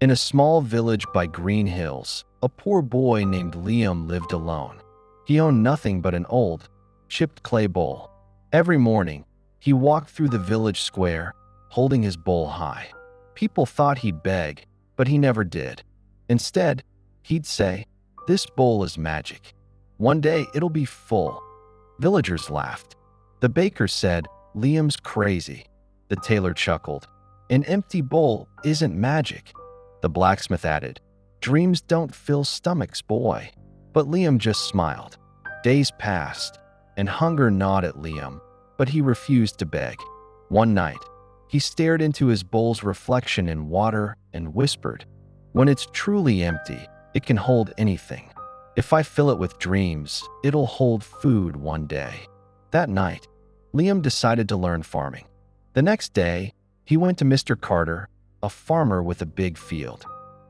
In a small village by green hills, a poor boy named Liam lived alone. He owned nothing but an old, chipped clay bowl. Every morning, he walked through the village square, holding his bowl high. People thought he'd beg, but he never did. Instead, he'd say, "This bowl is magic. One day it'll be full." Villagers laughed. The baker said, "Liam's crazy." The tailor chuckled, "An empty bowl isn't magic." The blacksmith added, "Dreams don't fill stomachs, boy." But Liam just smiled. Days passed, and hunger gnawed at Liam, but he refused to beg. One night, he stared into his bowl's reflection in water and whispered, "When it's truly empty, it can hold anything. If I fill it with dreams, it'll hold food one day." That night, Liam decided to learn farming. The next day, he went to Mr. Carter, a farmer with a big field.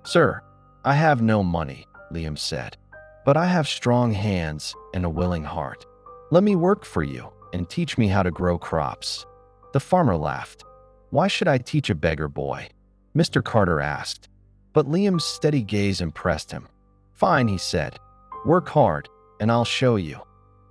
"Sir, I have no money," Liam said, "but I have strong hands and a willing heart. Let me work for you and teach me how to grow crops." The farmer laughed. "Why should I teach a beggar boy?" Mr. Carter asked. But Liam's steady gaze impressed him. "Fine," he said. "Work hard, and I'll show you."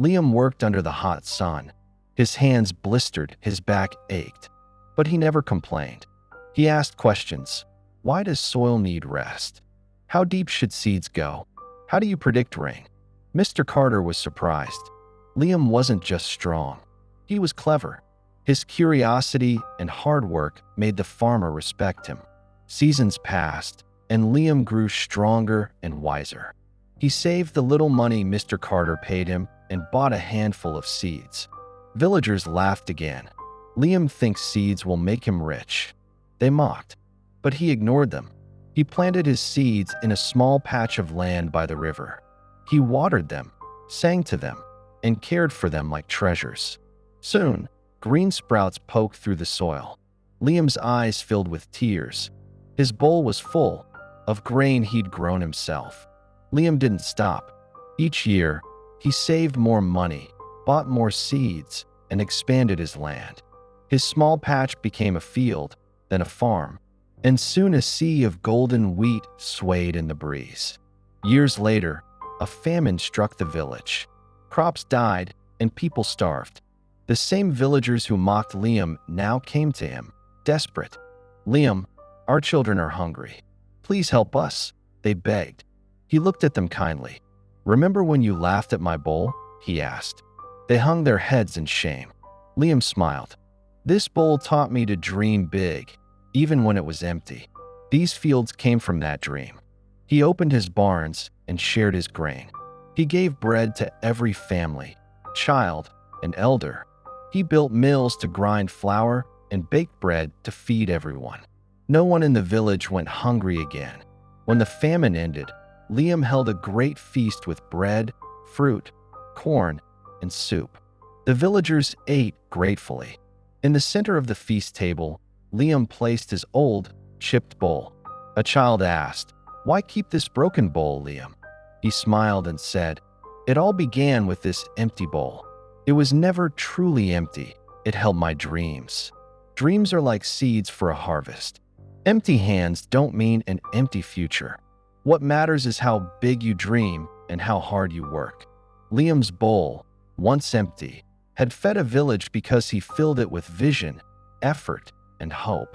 Liam worked under the hot sun. His hands blistered, his back ached. But he never complained. He asked questions. Why does soil need rest? How deep should seeds go? How do you predict rain? Mr. Carter was surprised. Liam wasn't just strong. He was clever. His curiosity and hard work made the farmer respect him. Seasons passed, and Liam grew stronger and wiser. He saved the little money Mr. Carter paid him and bought a handful of seeds. Villagers laughed again. "Liam thinks seeds will make him rich." They mocked, but he ignored them. He planted his seeds in a small patch of land by the river. He watered them, sang to them, and cared for them like treasures. Soon, green sprouts poked through the soil. Liam's eyes filled with tears. His bowl was full of grain he'd grown himself. Liam didn't stop. Each year, he saved more money, bought more seeds, and expanded his land. His small patch became a field, then a farm, and soon a sea of golden wheat swayed in the breeze. Years later, a famine struck the village. Crops died, and people starved. The same villagers who mocked Liam now came to him, desperate. "Liam, our children are hungry. Please help us," they begged. He looked at them kindly. "Remember when you laughed at my bowl?" he asked. They hung their heads in shame. Liam smiled. "This bowl taught me to dream big, even when it was empty." These fields came from that dream. He opened his barns and shared his grain. He gave bread to every family, child and elder. He built mills to grind flour and baked bread to feed everyone. No one in the village went hungry again. When the famine ended, Liam held a great feast with bread, fruit, corn, and soup. The villagers ate gratefully. In the center of the feast table, Liam placed his old, chipped bowl. A child asked, "Why keep this broken bowl, Liam?" He smiled and said, "It all began with this empty bowl. It was never truly empty. It held my dreams. Dreams are like seeds for a harvest. Empty hands don't mean an empty future. What matters is how big you dream and how hard you work." Liam's bowl, once empty, had fed a village because he filled it with vision, effort, and hope.